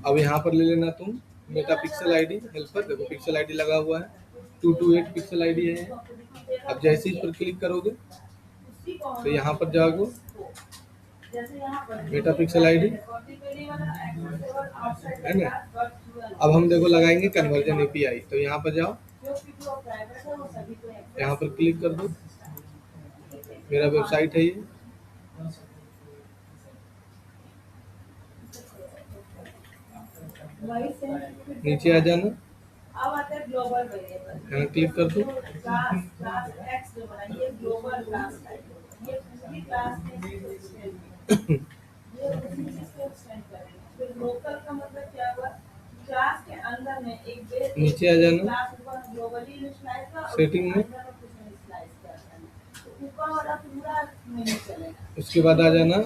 अब यहाँ पर ले लेना तुम मेटा पिक्सल आईडी हेल्पर। देखो पिक्सल आईडी लगा हुआ है, 228 पिक्सल आईडी है। अब जैसे इस पर क्लिक करोगे तो यहाँ पर जाओगे मेटा पिक्सल आईडी है ना। अब हम देखो लगाएंगे कन्वर्जन एपीआई, तो यहाँ पर जाओ, यहाँ पर क्लिक कर दो। मेरा वेबसाइट है ये, नीचे आ जाना, यहाँ क्लिक कर दो। नीचे आ जाना, सेटिंग में, उसके बाद आ जाना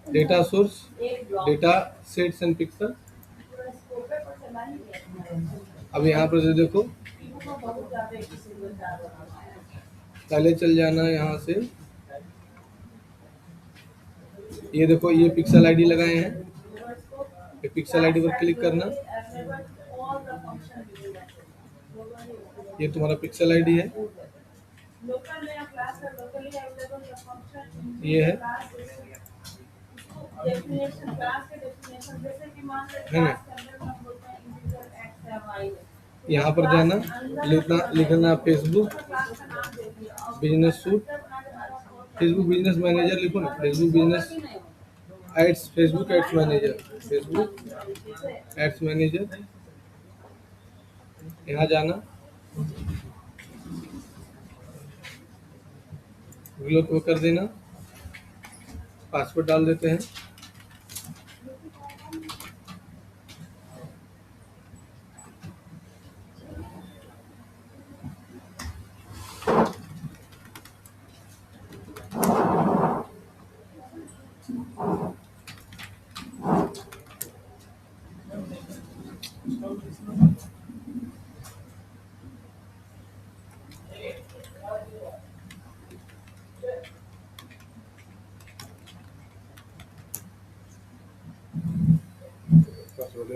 data source, data sets and pixel. अब यहाँ पर जो देखो पहले चल जाना यहाँ से, ये देखो ये पिक्सल आईडी लगाए हैं, ये पिक्सल आईडी पर क्लिक करना, ये तुम्हारा पिक्सल आईडी है, ये है ना। यहाँ पर जाना, लिखना Facebook business suite, Facebook business manager लिखो ना, Facebook business ads, Facebook ads manager, Facebook ads manager. यहाँ जाना, ग्लो को कर देना, पासवर्ड डाल देते हैं।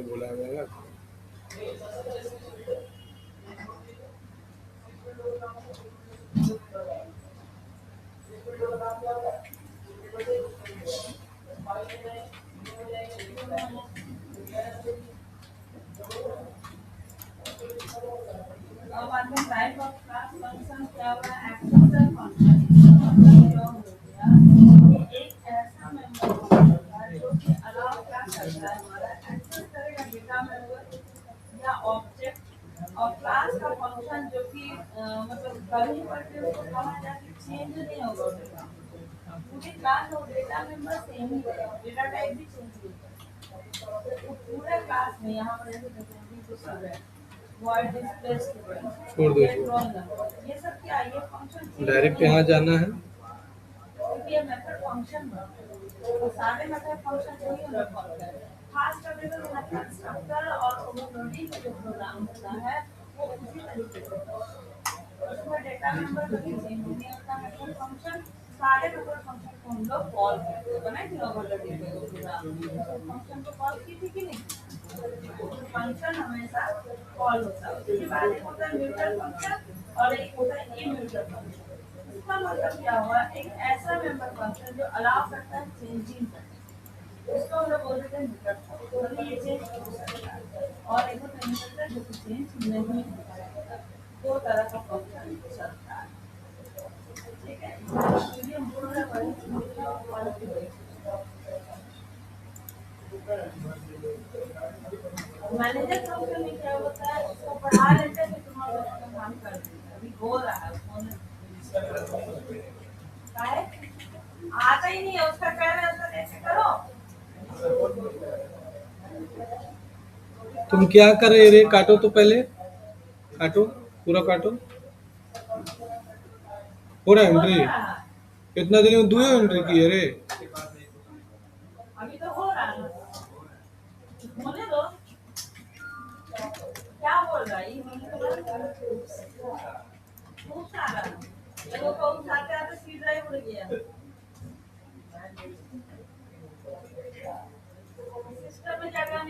बोला जाएगा टाइप ऑफ क्लास फंक्शन क्या हुआ, एक्सेसर फंक्शन। एक ऐसा मेंबर होता है जो कि अलाउ क्या करता है, हमारा एक्सेस करेगा डेटा मेंबर या ऑब्जेक्ट और क्लास का फंक्शन जो कि मतलब कहीं पर भी उसको कहा जाए कि चेंज नहीं होगा, पूरी क्लास और डेटा मेंबर सेम ही रहेगा, डेटा टाइप भी चेंज नहीं होगा पूरे क्लास में। यहाँ पर ऐसे तो सब है, छोड़ दो, ये सब क्या है, ये फंक्शन डायरेक्ट यहाँ जाना है, ये मेथड फंक्शन तो सारे मेथड फंक्शन को ही होना पड़ता है। खास करके तो मेथड स्ट्रक्चर और ओवरलोडिंग का जो प्रोग्राम होता है वो उसी तरीके से उसमें डेटा मेंबर कभी चेंज नहीं होता। मेथड फंक्शन सारे मेथड फंक्शन को हम लोग कॉल करते हैं, बनाए थे ओवरलोडिंग का प्रोग्राम, फंक्शन को कॉल की थी कि नहीं, फंक्शन हमेशा कॉल होता है। उसके बाद एक होता है म्यूचुअल फंक्शन और एक होता है इम्यूचुअल फंक्शन। इसका मतलब क्या हुआ, एक ऐसा मेंबर फंक्शन जो अलाउ करता है चेंजिंग, उसको हम लोग बोलते हैं म्यूचुअल फंक्शन, ये चेंज हो सकता है। और एक होता है इम्यूचुअल जो चेंज नहीं हो सकता। दो तरह का फंक्शन चलता है, ठीक है। ये पूरा मैनेजर फंक्शन में क्या होता है, उसको पढ़ा लेते हैं तो तुम्हारा काम कर देगा, अभी हो रहा है आता ही नहीं है उसका, कह रहे उसका कैसे करो। तुम क्या कर रहे रे, काटो तो पहले, काटो पूरा काटो। हो रहा है एंट्री, कितना दिन में 2 एंट्री की है रे, अभी तो हो रहा है, होने दो। क्या बोल रहा है, खूब सारा देखो कौन साथे आते सी ड्राइव उड़ गया, सिस्टम में जगह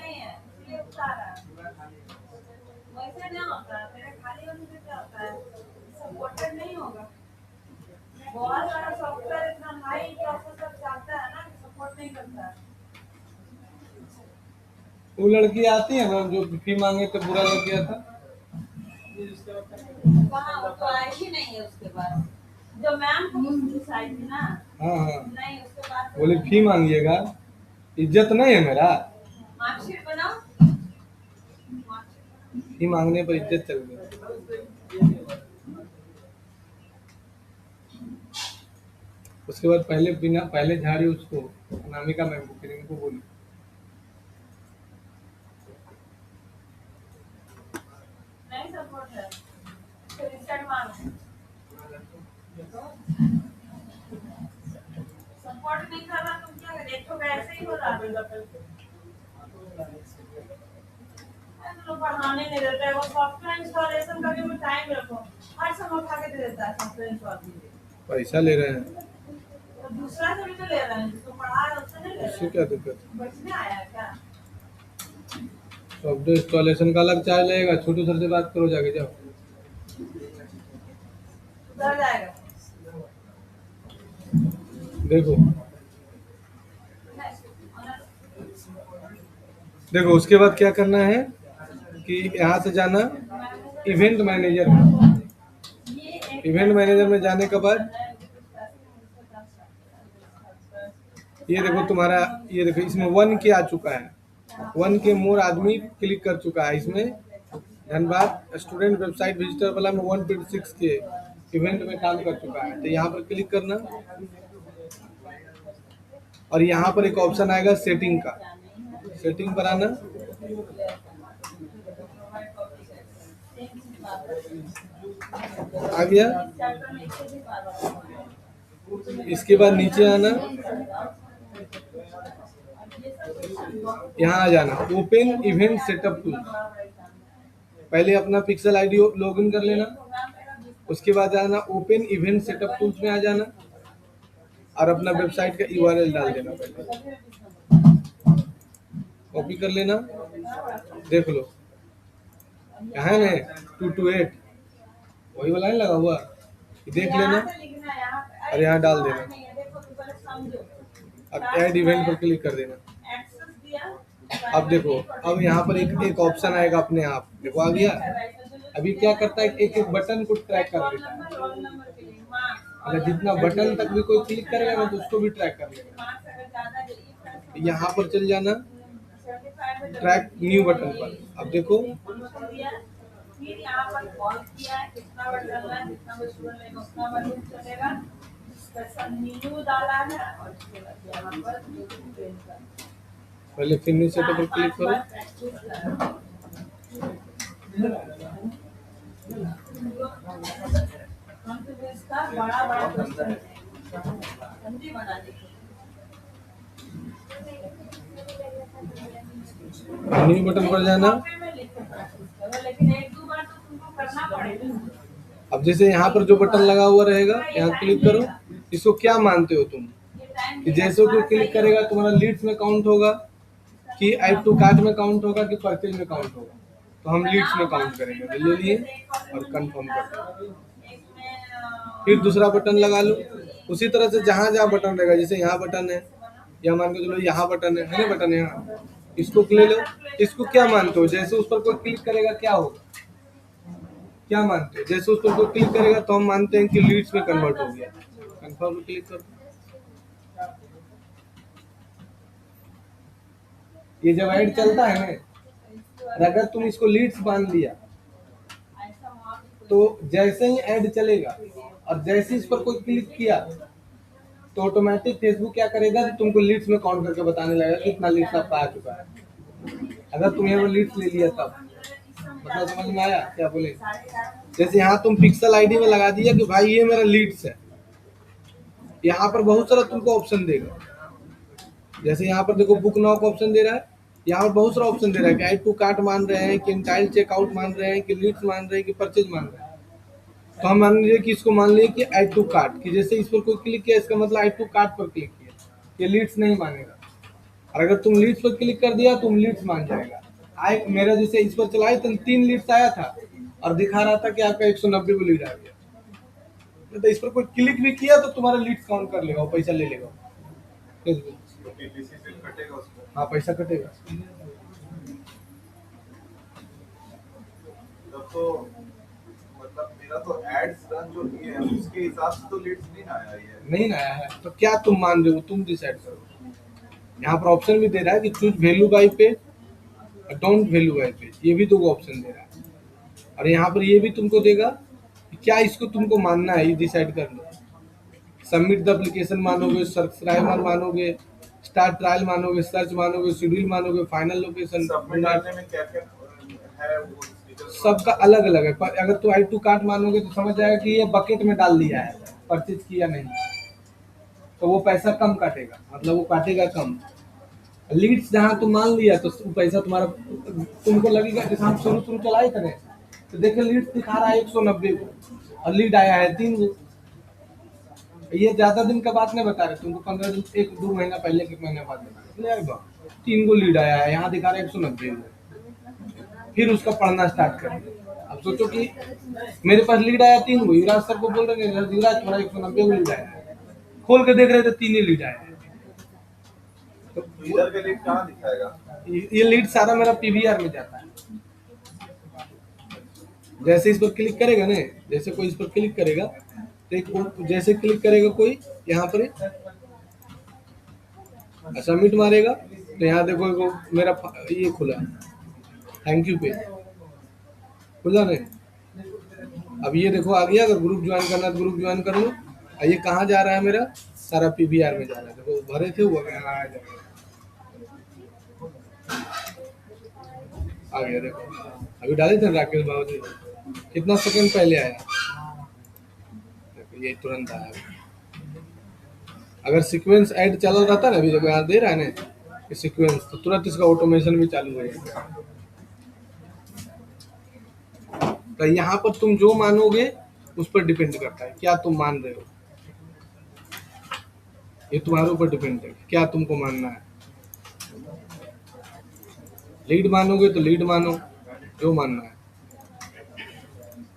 बहुत सारा सॉफ्टवेयर इतना हाई प्रोसेसर चाहता है ना कि सपोर्ट नहीं करता है। वो लड़की आती है मैम जो फी मांगे तो बुरा लग गया था। वहाँ वो तो आई ही नहीं है उसके बाद, जो मैम को घुस आई थी ना। हाँ हाँ, नहीं उसके बाद बोले फी मांगिएगा, इज्जत नहीं है मेरा, मार्कशीट बनाओ। फी मांगने पर इज्जत चल गई। उसके बाद पहले झाड़ी उसको, अनामिका मैम को, फिर इनको बोली। नहीं सपोर्ट है, फिर रिसेट मांगो। सपोर्ट नहीं कर रहा तुम क्या करें, एक तो वैसे ही हो रहा है। तो पढ़ाने नहीं देता है, वो सॉफ्टवेयर इंस्टॉलेशन करने में टाइम रखो, हर समय उठा के दे देता है सॉफ्टवेयर इंस्टॉल। पैसा ले रहे हैं तो दूसरा से भी तो ले रहे हैं, जिसको पढ़ा है उससे नहीं ले उससे रहे क्या दिक्कत है। हैं। बचने आया है क्या? सॉफ्टवेयर इंस्टॉलेशन का अलग चार्ज लगेगा। छोटू सर से बात करो, जाके जाओ। सुधर जाएगा। देखो देखो उसके बाद क्या करना है कि यहाँ से जाना इवेंट मैनेजर में। इवेंट मैनेजर में जाने के बाद ये देखो तुम्हारा, ये देखो इसमें 1K आ चुका है, 1K मोर आदमी क्लिक कर चुका है इसमें। धनबाद स्टूडेंट वेबसाइट विजिटर वाला में 1.6K इवेंट में काम कर चुका है। तो यहाँ पर क्लिक करना और यहाँ पर एक ऑप्शन आएगा सेटिंग का, सेटिंग पर आना। आ गया। इसके बाद नीचे आना, यहाँ आ जाना ओपन इवेंट सेटअप टूल। पहले अपना पिक्सल आईडी लॉगिन कर लेना, उसके बाद आना ओपन इवेंट सेटअप टूल्स में आ जाना और अपना वेबसाइट का URL डाल देना। पहले कॉपी कर लेना, देख लो यहाँ है 228 वही वाला नहीं लगा हुआ, देख लेना और यहाँ डाल देना। अब ऐड इवेंट पर क्लिक कर देना। अब देखो, अब यहाँ पर एक ऑप्शन आएगा अपने आप, देखो आ गया। अभी क्या करता है, एक एक बटन को ट्रैक कर लेता है। अगर जितना बटन तक भी कोई क्लिक करेगा ना तो उसको भी ट्रैक कर लेगा। यहाँ पर चल जाना ट्रैक न्यू बटन पर। अब देखो फिर यहाँ पर कॉल किया है, कितना बार डालना है, जितना बार स्टूडेंट लेगा उतना बार लूप चलेगा। स्पेशल न्यू डाला है और उसके बाद यहाँ पर पहले फिनिश सेटअप पर क्लिक करो। बड़ा बड़ा क्वेश्चन हिंदी बना दीजिए। न्यू बटन पर जाना। लेकिन एक दो बार तो तुमको करना पड़ेगा। अब जैसे यहाँ पर जो बटन लगा हुआ रहेगा यहाँ क्लिक करो। इसको क्या मानते हो तुम कि जैसे कोई क्लिक करेगा तुम्हारा लीड्स में काउंट होगा कि ऐड टू कार्ट में काउंट होगा कि परचेज में काउंट होगा? तो हम लीड्स में काउंट करेंगे। तो ले लिए और कंफर्म कर दो। फिर दूसरा बटन लगा लो। उसी तरह से जहाँ जहाँ बटन रहेगा, जैसे यहाँ बटन है या मान के चलो यहाँ बटन है ना, बटन है यहाँ, इसको ले लो। इसको क्या मानते हो, जैसे उस पर कोई क्लिक करेगा क्या होगा, क्या मानते हो? जैसे उस पर कोई क्लिक करेगा तो हम मानते हैं कि लीड्स में कन्वर्ट हो गया। कंफर्म पे क्लिक करो। ये जब ऐड चलता है ना, अगर तुम इसको लीड्स मान लिया तो जैसे ही ऐड चलेगा और जैसे इस पर कोई क्लिक किया तो ऑटोमेटिक फेसबुक क्या करेगा कि तुमको लीड्स में काउंट करके बताने लगेगा कितना लीड्स आपका आ चुका है। अगर तुम्हें वो लीड्स ले लिया तब, मतलब समझ में आया क्या बोले? जैसे यहाँ तुम पिक्सल आईडी में लगा दिया कि भाई ये मेरा लीड्स है, यहाँ पर बहुत सारा तुमको ऑप्शन देगा। जैसे यहाँ पर देखो बुक नाउ का ऑप्शन दे रहा है, यहाँ पर बहुत सारा ऑप्शन दे रहा है कि ऐड टू कार्ट मान रहे हैं कि इंटाइल चेकआउट मान रहे हैं कि लीड्स मान रहे हैं कि परचेज मान रहे हैं। तो हम मान लीजिए कि इसको मान लिए कि ऐड टू कार्ट, कि जैसे इस पर कोई क्लिक किया इसका मतलब ऐड टू कार्ट पर क्लिक किया, ये लीड्स नहीं मानेगा। और अगर तुम लीड्स पर क्लिक कर दिया तुम लीड्स मान जाएगा। आए मेरा जैसे इस पर चलाए तो 3 लीड्स आया था और दिखा रहा था कि आपका 190 को लीड आ गया। तो इस पर कोई क्लिक भी किया तो तुम्हारा लीड्स काउंट कर लेगा और पैसा ले लेगा फेसबुक। टीटीसी से कटेगा उसका। हाँ पैसा कटेगा। तब तो मतलब मेरा तो एड्स रन जो किए हैं उसके हिसाब से तो लीड्स नहीं आया ये। नहीं ना आया है तो क्या तुम मान रहे हो, तुम डिसाइड करो। यहाँ पर ऑप्शन भी दे रहा है कि choose value by page, don't value by page, ये भी तुमको ऑप्शन दे रहा है। और यहाँ पर ये भी तुमको देगा कि क्या इसको तुमको मानना है, ये डिसाइड कर लो। सबमिट द एप्लीकेशन मानोगे, सब्सक्राइबर मानोगे, स्टार्ट ट्रायल मानोगे, सर्च मानोगे, शेड्यूल मानोगे, फाइनल लोकेशन। सबमिट करने में क्या क्या है वो फीचर्स? सबका अलग अलग है। पर अगर तो ऐड टू कार्ट मानोगे तो समझ जाएगा कि ये बकेट में डाल दिया है, परचेज किया नहीं, तो वो पैसा कम काटेगा, मतलब वो काटेगा कम। लीड्स जहाँ तुम मान लिया तो पैसा तुम्हारा, तुमको लगेगा जैसे हम शुरू शुरू चलाए करें तो देखिए लीड्स दिखा रहा है 190 को और लीड आया है 3 को। ये ज्यादा दिन का बात नहीं बता रहे तुमको, 15 दिन 1-2 महीना पहले के महीने बाद बता रहे 3 को लीड आया है, यहाँ दिखा रहा है 190 को। फिर उसका पढ़ना स्टार्ट कर। अब सोचो कि मेरे पास लीड आया 3 को, युवराज सर को बोल रहे हैं युवराज तुम्हारा 190 को लीड आया है, खोल के देख रहे थे 3 ही लीड आया है। तो इधर के लीड कहाँ दिखाएगा? ये लीड सारा मेरा पीवीआर में जाता है। जैसे इस पर क्लिक करेगा ना, जैसे कोई इस पर क्लिक करेगा तो एक जैसे क्लिक करेगा कोई यहाँ पर सबमिट मारेगा तो यहाँ देखो वो मेरा ये खुला, थैंक यू पेज खुला नहीं। अब ये देखो आ गया, अगर ग्रुप ज्वाइन करना है तो ग्रुप ज्वाइन कर लो। और ये कहाँ जा रहा है, मेरा सारा पीवीआर में जा रहा है। देखो भरे थे वो आ जाएगा, आ गया। देखो अभी डाले थे राकेश बाबू जी, कितना सेकंड पहले आया, देखो ये तुरंत आया। अगर सीक्वेंस ऐड चल रहता ना, अभी देखो यहाँ दे रहा है ना कि सीक्वेंस, तो तुरंत इसका ऑटोमेशन भी चालू हो जाएगा। तो यहाँ पर तुम जो मानोगे उस पर डिपेंड करता है क्या तुम मान रहे हो, ये तुम्हारे ऊपर डिपेंड है क्या तुमको मानना है। लीड मानोगे तो लीड मानो, जो मानना है।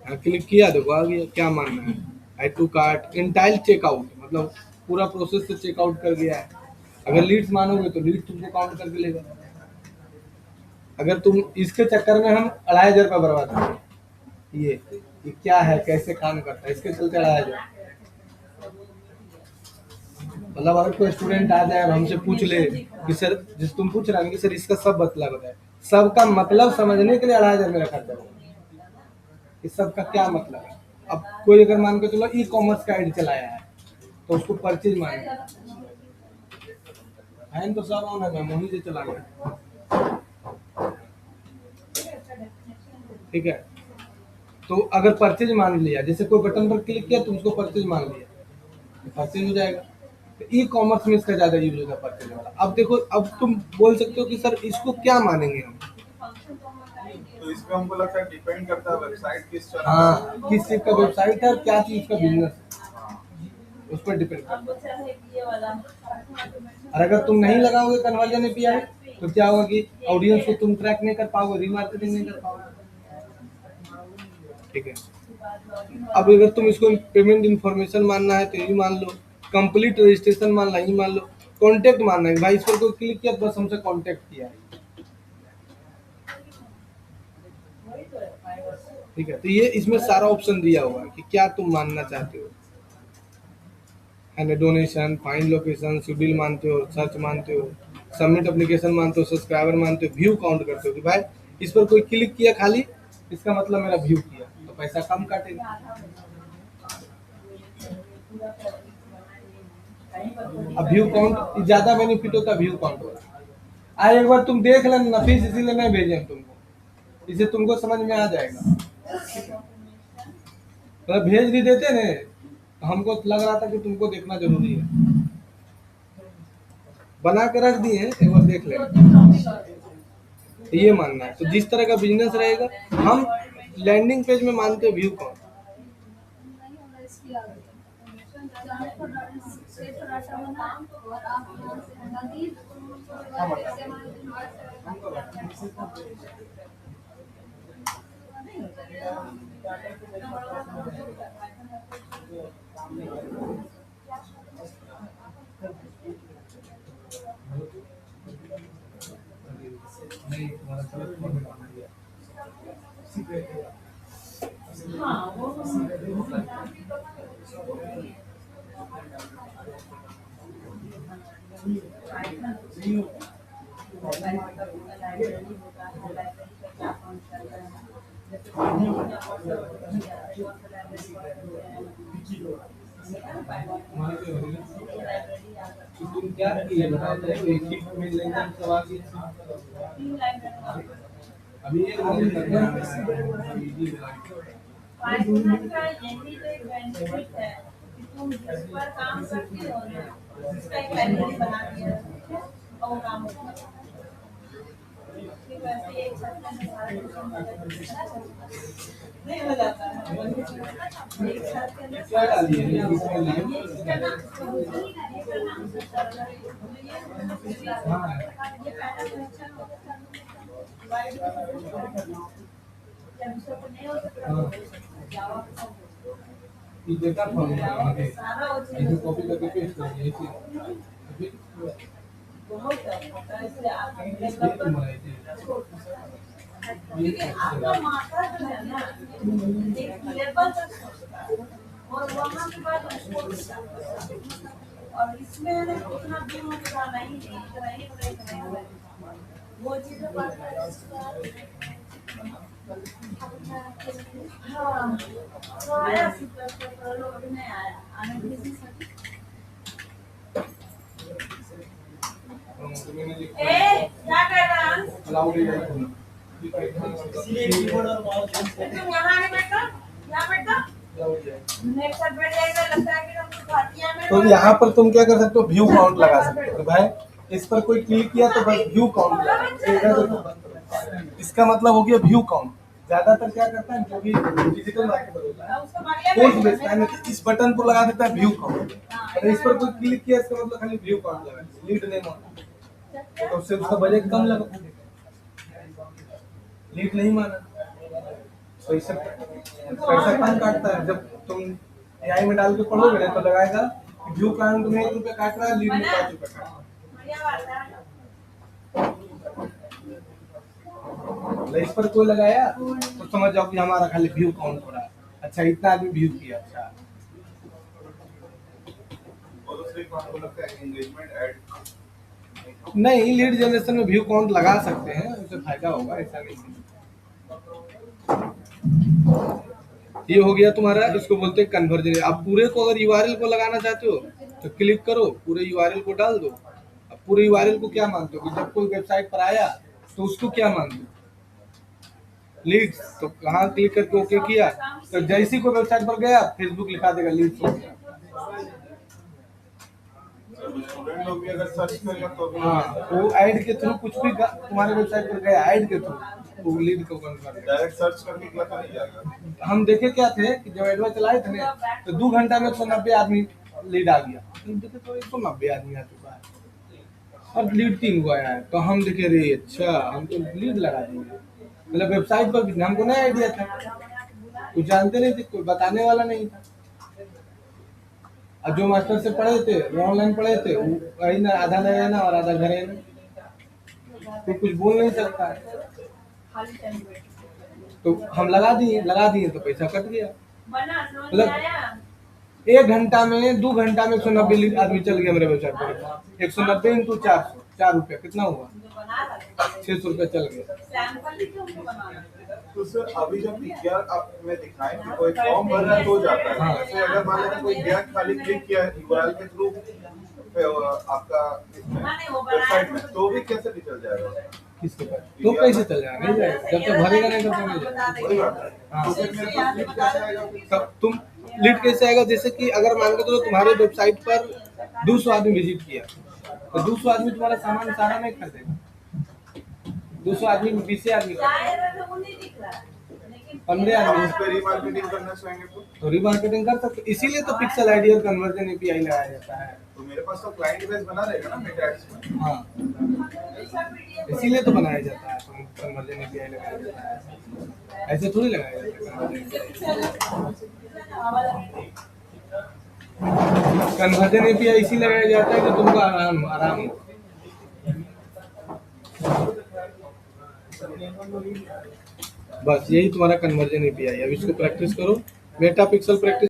यहाँ क्लिक किया देखो आ गया, क्या मानना है। ऐड टू कार्ट, इंटाइल चेकआउट, मतलब पूरा प्रोसेस से चेकआउट कर गया है। अगर लीड्स मानोगे तो लीड तुमको काउंट करके लेगा। अगर तुम इसके चक्कर में हम 2500 रुपये बर्बाद करें, ये क्या है, कैसे काम करता है, इसके चलते 2500। मतलब अगर कोई स्टूडेंट आ जाए और हमसे पूछ ले कि सर, जिस तुम पूछ रहे कि सर इसका सब मतलब बताए, सबका मतलब समझने के लिए 2500 मेरा खर्चा होगा। इस सब का क्या मतलब है। अब कोई अगर मान के चलो ई कॉमर्स का आईडी चलाया है तो उसको परचेज मानेगा है तो सब ऑन है, मैं वहीं से चला गया, ठीक है। तो अगर परचेज मान लिया, जैसे कोई बटन पर क्लिक किया तो उसको परचेज मान लिया, तो परचेज हो जाएगा। तो ई कॉमर्स में इसका ज्यादा यूज होगा परचेज वाला। अब देखो, अब तुम बोल सकते हो कि सर इसको क्या मानेंगे हम, तो इसमें हमको लगता है डिपेंड करता है वेबसाइट किस तरह। हाँ किस चीज का वेबसाइट है और क्या चीज का बिजनेस है, उस पर डिपेंड करता है। और अगर तुम नहीं लगाओगे कन्वर्जन एपीआई तो क्या होगा कि ऑडियंस को तुम ट्रैक नहीं कर पाओगे, रीमार्केटिंग नहीं कर पाओगे, ठीक है। अब अगर तुम इसको पेमेंट इन्फॉर्मेशन मानना है तो ये मान लो, कंप्लीट रजिस्ट्रेशन मानना ये मान लो, कॉन्टेक्ट मानना है भाई इस पर कोई क्लिक किया बस हमसे कॉन्टेक्ट किया है, ठीक है। तो ये इसमें सारा ऑप्शन दिया हुआ है कि क्या तुम मानना चाहते हो, है ना। डोनेशन, फाइंड लोकेशन, शेड्यूल मानते हो, सर्च मानते हो, सबमिट एप्लीकेशन मानते हो, सब्सक्राइबर मानते हो, व्यू काउंट करते हो कि भाई इस पर कोई क्लिक किया खाली, इसका मतलब मेरा व्यू किया तो पैसा कम काटेगा। अब व्यू काउंट ज्यादा बेनिफिट होता है, व्यू काउंट वाला। एक बार तुम देख लेना नफीस, इसीलिए नहीं भेजे हम तुमको, इसे तुमको समझ में आ जाएगा। तो भेज भी देते ने तो हमको लग रहा था कि तुमको देखना जरूरी है, बना के रख दिए, एक बार देख लेना। ये मानना है तो जिस तरह का बिजनेस रहेगा, हम लैंडिंग पेज में मानते व्यू काउंट। नहीं हो नहीं तुम्हारा गलत फोन बना दिया। हाँ वो तो तुम क्या किए बताओ तो एक ही में लेंगे सवाल की अभी ये नहीं करना है बेनिफिट है कि तुम जिस पर काम करते हो ना उसका एक लाइब्रेरी बना दिया और वो काम होता है। वैसे एक छत में सारा कुछ नहीं हो जाता है। एक छत के अंदर क्या डालिए इसमें लाइन हाँ ये देखा फॉर्म आगे इसे कॉपी करके पेस्ट कर दिया इसे अभी आपका माथा जो है ना एक लेवल तक सोचता है और वहाँ के बाद उसको और इसमें है ना उतना भी मुझे नहीं इतना ही वो चीज़ें पढ़ता है हाँ तो आया लोग अभी नहीं आया आने के लिए ए क्या कर रहा है अलाउड है तुम यहाँ नहीं बैठो यहाँ बैठो मेरे साथ बैठ जाएगा लगता है कि हम भातिया में तो यहाँ पर तुम क्या कर सकते हो व्यू काउंट लगा सकते हो भाई इस पर कोई क्लिक किया तो बस व्यू काउंट इसका मतलब हो गया व्यू काउंट ज्यादातर क्या करता है जो भी डिजिटल मार्केटर होता है उसको मारिया पोस्ट बेचता है ना कि इस बटन पर लगा देता है व्यू काउंट अगर इस पर कोई क्लिक किया इसका मतलब खाली व्यू काउंट लगा लीड नहीं माना तो उससे उसका बजट कम लगा लीड नहीं माना तो इससे पैसा कम काटता है जब तुम एआई में डाल के पढ़ोगे ना तो लगाएगा व्यू काउंट में 1 रुपया काट रहा है लीड में 5 रुपया काट रहा है इस पर कोई लगाया तो समझ जाओ कि हमारा खाली व्यू काउंट हो रहा है अच्छा इतना आदमी व्यू किया अच्छा और दूसरे को लगता है एंगेजमेंट ऐड नहीं लीड जनरेशन में व्यू काउंट लगा सकते हैं उससे फायदा होगा ऐसा नहीं ये हो गया तुम्हारा इसको बोलते हैं कन्वर्जन आप पूरे को अगर यूआरएल को लगाना चाहते हो तो क्लिक करो पूरे यूआरएल को डाल दो अब पूरे यूआरएल को क्या मानते हो कि जब कोई वेबसाइट पर आया तो उसको क्या मानते हो लीड्स तो कहाँ क्लिक करके ओके किया तो जैसी कोई वेबसाइट पर गया फेसबुक लिखा देगा लीड्स हो गया स्टूडेंट लोग भी अगर सर्च करेगा तो भी हाँ वो ऐड के थ्रू कुछ भी तुम्हारे वेबसाइट पर गया ऐड के थ्रू वो लीड को कन्वर्ट कर देगा डायरेक्ट सर्च करके क्लिक नहीं जाएगा हम देखे क्या थे कि जब एडवर्ड चलाए थे ना तो 2 घंटा में 190 आदमी लीड आ गया हम देखे तो 190 आदमी आ चुका है और लीड 3 को आया है तो हम देखे रे अच्छा हम तो लीड लगा देंगे मतलब वेबसाइट पर भी हमको नया आइडिया था कुछ जानते नहीं थे कोई बताने वाला नहीं था और जो मास्टर से पढ़े थे वो ऑनलाइन पढ़े थे वो वही ना आधा ले रहना और आधा घर रहना तो कुछ बोल नहीं सकता है तो हम लगा दिए तो पैसा कट गया मतलब 1 घंटा में 2 घंटा में 190 आदमी चल गया मेरे वेबसाइट पर 190 इंटू 4 रुपया कितना हुआ 600 रुपया चल गया तो सर अभी जब विज्ञान में दिखाएं कि कोई फॉर्म भर रहा है तो जाता है हाँ। जैसे अगर मान लें कोई ज्ञान खाली क्लिक किया है यूआरएल के थ्रू आपका वेबसाइट में तो भी कैसे भी चल जाएगा किसके पास तो कैसे चल जाएगा नहीं जाएगा जब तक भरेगा नहीं तब तक नहीं जाएगा वही बात है हाँ। तो फिर मेरे को क्लिक कैसे आएगा तब तुम लीड कैसे आएगा जैसे कि अगर मान के चलो तुम्हारे वेबसाइट पर 200 आदमी विजिट किया तो 200 आदमी तुम्हारा सामान सारा नहीं खरीदेगा 200 आदमी 20 आदमी 15 आदमी उस पर रीमार्केटिंग करना चाहेंगे तो रीमार्केटिंग कर सकते हो। इसीलिए तो पिक्सल आईडी और कन्वर्जन एपीआई लगाया जाता है तो मेरे पास तो क्लाइंट बेस बना रहेगा ना मेटा एड्स में हाँ इसीलिए तो बनाया जाता है कन्वर्जन एपीआई लगाया जाता है, ऐसे थोड़ी लगाया जाता है। कन्वर्जन एपीआई इसी लगाया जाता है कि तुमको आराम आराम हो। बस यही तुम्हारा कन्वर्जन एपीआई है। अब इसको प्रैक्टिस करो, मेटा पिक्सल प्रैक्टिस